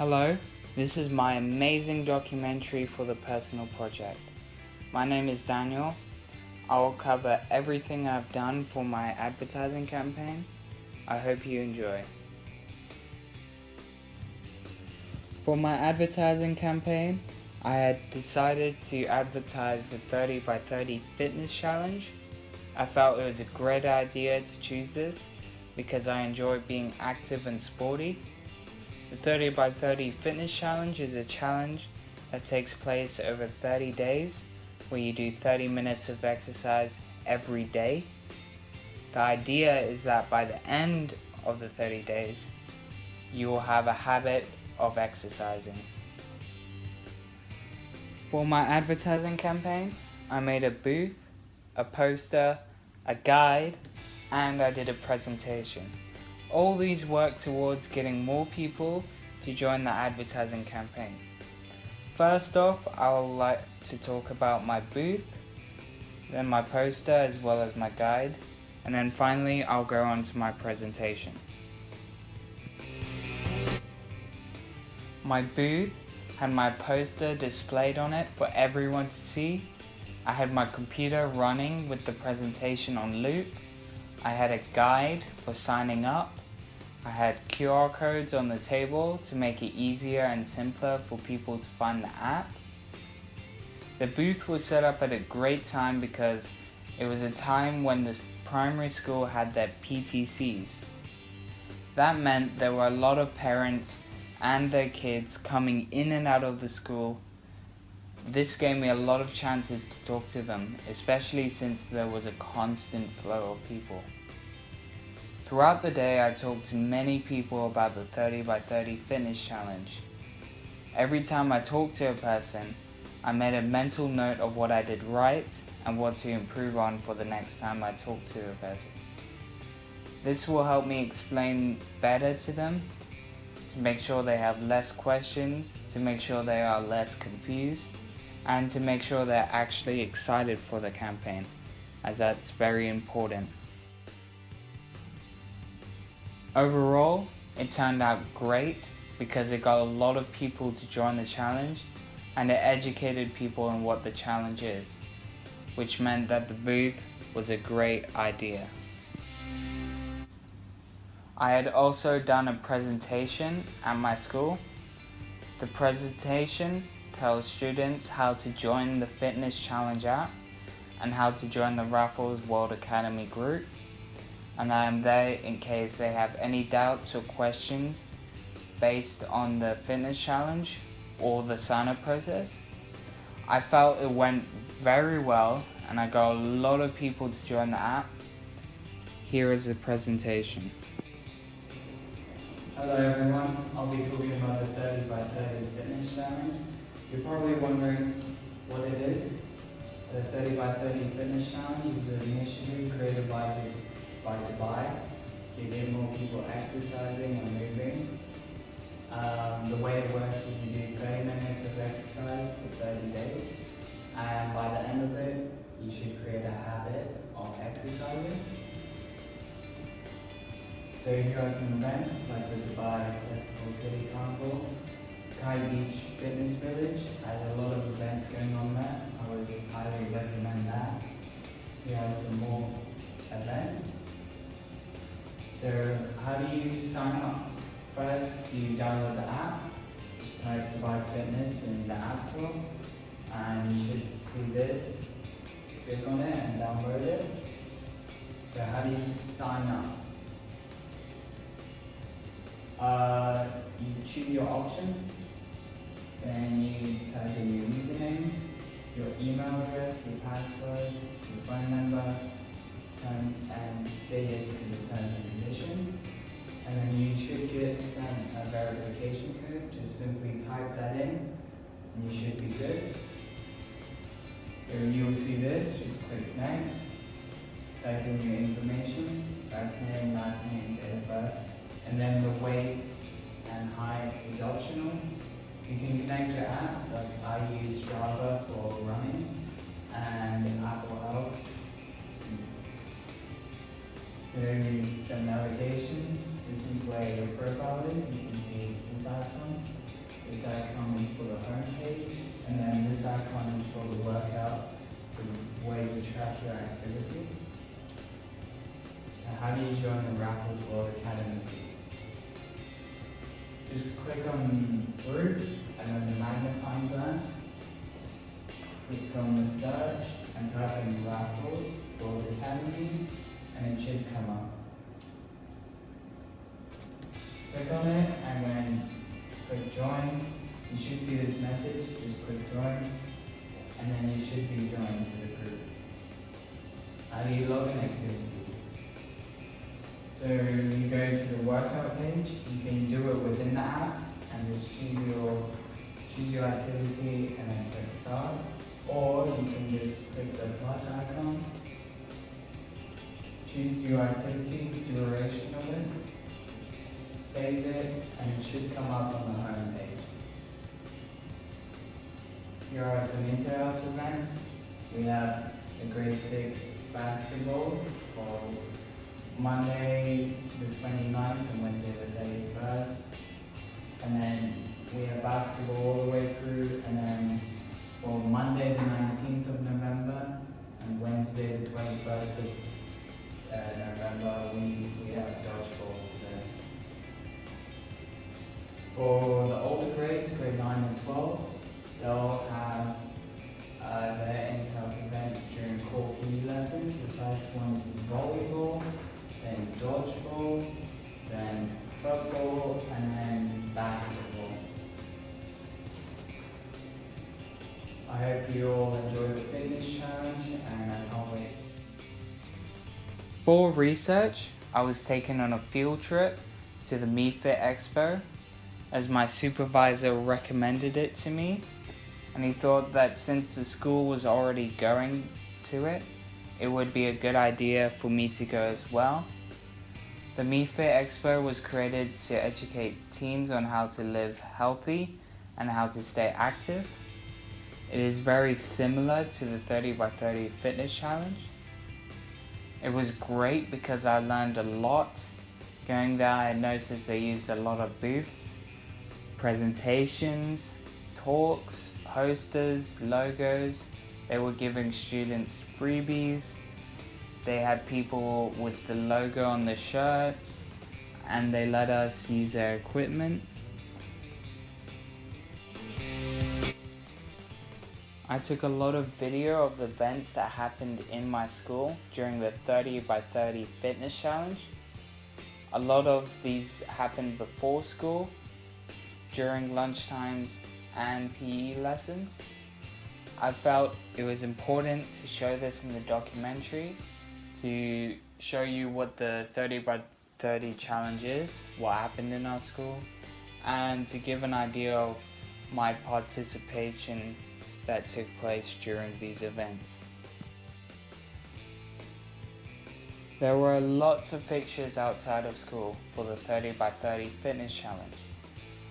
Hello, this is my amazing documentary for the personal project. My name is Daniel. I will cover everything I've done for my advertising campaign. I hope you enjoy. For my advertising campaign, I had decided to advertise the 30 by 30 fitness challenge. I felt it was a great idea to choose this because I enjoy being active and sporty. The 30 by 30 fitness challenge is a challenge that takes place over 30 days where you do 30 minutes of exercise every day. The idea is that by the end of the 30 days, you will have a habit of exercising. For my advertising campaign, I made a booth, a poster, a guide, and I did a presentation. All these work towards getting more people to join the advertising campaign. First off, I would like to talk about my booth, then my poster as well as my guide, and then finally I'll go on to my presentation. My booth had my poster displayed on it for everyone to see. I had my computer running with the presentation on loop. I had a guide for signing up. I had QR codes on the table to make it easier and simpler for people to find the app. The booth was set up at a great time because it was a time when the primary school had their PTCs. That meant there were a lot of parents and their kids coming in and out of the school. This gave me a lot of chances to talk to them, especially since there was a constant flow of people. Throughout the day, I talked to many people about the 30 by 30 fitness challenge. Every time I talked to a person, I made a mental note of what I did right and what to improve on for the next time I talk to a person. This will help me explain better to them, to make sure they have less questions, to make sure they are less confused, and to make sure they're actually excited for the campaign, as that's very important. Overall, it turned out great because it got a lot of people to join the challenge and it educated people on what the challenge is, which meant that the booth was a great idea. I had also done a presentation at my school. The presentation tells students how to join the Fitness Challenge app and how to join the Raffles World Academy group. And I am there in case they have any doubts or questions based on the fitness challenge or the sign-up process. I felt it went very well and I got a lot of people to join the app. Here is the presentation. Hello everyone, I'll be talking about the 30 by 30 fitness challenge. You're probably wondering what it is. The 30 by 30 fitness challenge is an initiative created by Dubai to get more people exercising and moving. The way it works is you do 30 minutes of exercise for 30 days, and by the end of it, you should create a habit of exercising. So here are some events like the Dubai Festival City Carnival. Kai Beach Fitness Village has a lot of events going on there. I would highly recommend that. Here are some more events. So how do you sign up? First, you download the app, just type Dubai Fitness in the App Store, and you should see this. Click on it and download it. So how do you sign up? You choose your option, then you type in your username, your email address, your password, your phone number, and say yes to the terms and conditions. And then you should get sent a verification code. Just simply type that in and you should be good. So you will see this, just click next, type in your information, first name, last name, date of birth, and then the weight and height is optional. You can connect your apps, like I use Strava for running and Apple Health. So some navigation, this is where your profile is, you can see since iPhone. activity. So how do you join the Raffles World Academy? Just click on groups and then the magnifying glass. Click on the search and type in Raffles World Academy and it should come up. Click on it and then click join. You should see this message, just click join and then you should be joined to the group. How do you log an activity? So you go to the workout page, you can do it within the app and just choose your activity and then click start. Or you can just click the plus icon, choose your activity, duration of it, save it, and it should come up on the home page. Here are some inter-house events. We have the grade 6 basketball for Monday the 29th and Wednesday the 31st. And then we have basketball all the way through, and then for Monday the 19th of November and Wednesday the 21st of November, we have dodgeball. So for the older grades, grade 9 and 12, they'll have their in-house events during core PE lessons. The first one is volleyball, then dodgeball, then football, and then basketball. I hope you all enjoy the fitness challenge and I can't wait. For research, I was taken on a field trip to the MeFit Expo as my supervisor recommended it to me, and he thought that since the school was already going to it, it would be a good idea for me to go as well. The MeFit Expo was created to educate teens on how to live healthy and how to stay active. It is very similar to the 30 by 30 fitness challenge. It was great because I learned a lot. Going there, I noticed they used a lot of booths, presentations, talks, posters, logos. They were giving students freebies. They had people with the logo on the shirts, and they let us use their equipment. I took a lot of video of events that happened in my school during the 30 by 30 fitness challenge. A lot of these happened before school, during lunchtimes and PE lessons. I felt it was important to show this in the documentary to show you what the 30 by 30 challenge is, what happened in our school, and to give an idea of my participation that took place during these events. There were lots of pictures outside of school for the 30 by 30 fitness challenge.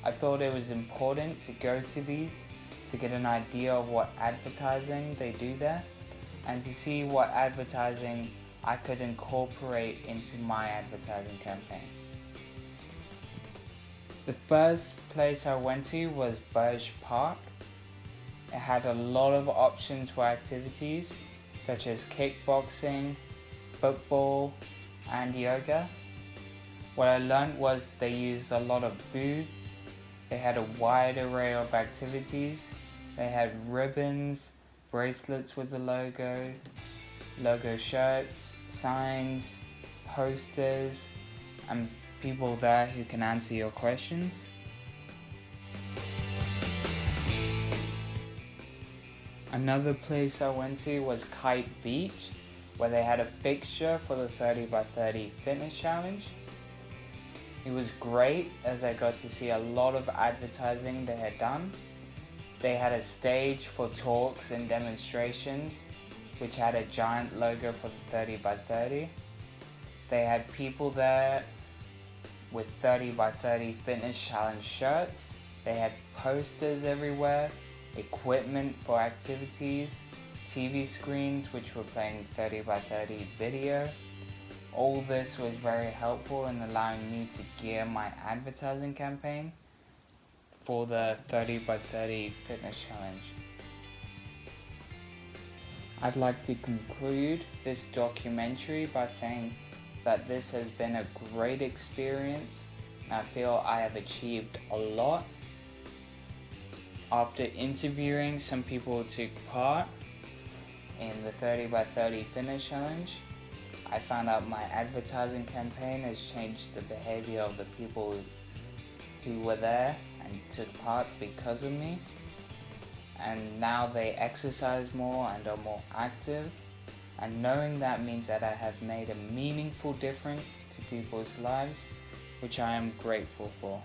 I thought it was important to go to these to get an idea of what advertising they do there and to see what advertising I could incorporate into my advertising campaign. The first place I went to was Burge Park. It had a lot of options for activities such as kickboxing, football, and yoga. What I learned was they used a lot of booths. They had a wide array of activities. They had ribbons, bracelets with the logo shirts, signs, posters, and people there who can answer your questions. Another place I went to was Kite Beach, where they had a fixture for the 30 by 30 fitness challenge. It was great as I got to see a lot of advertising they had done. They had a stage for talks and demonstrations, which had a giant logo for the 30 by 30. They had people there with 30 by 30 fitness challenge shirts. They had posters everywhere, equipment for activities, TV screens which were playing 30 by 30 video. All this was very helpful in allowing me to gear my advertising campaign for the 30 by 30 fitness challenge. I'd like to conclude this documentary by saying that this has been a great experience and I feel I have achieved a lot. After interviewing some people who took part in the 30 by 30 finish challenge, I found out my advertising campaign has changed the behavior of the people who were there and took part because of me. And now they exercise more and are more active. And knowing that means that I have made a meaningful difference to people's lives, which I am grateful for.